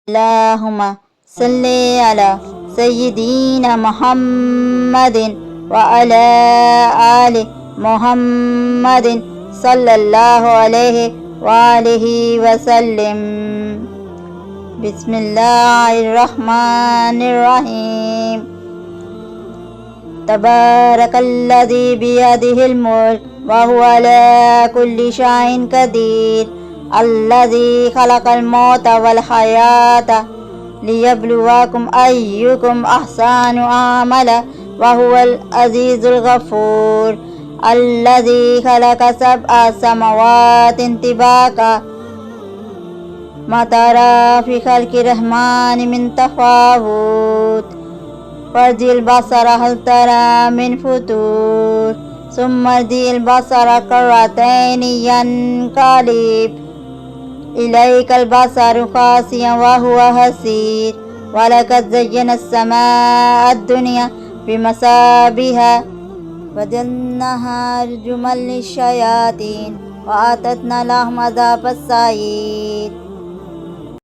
اللهم صل على سيدنا محمد وعلى آل محمد صلى الله عليه وآله وسلم. بسم الله الرحمن الرحيم. تبارك الذي بيده الملك وهو على كل شيء قدير. الذي خلق الموت والحياة ليبلوكم أيكم أحسن عملا وهو العزيز الغفور. الذي خلق 7 سماوات طباقا ما ترى في خلق الرحمن من تفاوت فارجع البصر هل ترى من فتور ثم ارجع البصر كرتين ينقلب إليك البصر خاسئا وهو حسير. ولقد زينا السماء الدنيا بمصابيح وجعلناها رجوما للشياطين وأعتدنا لهم عذاب السعير.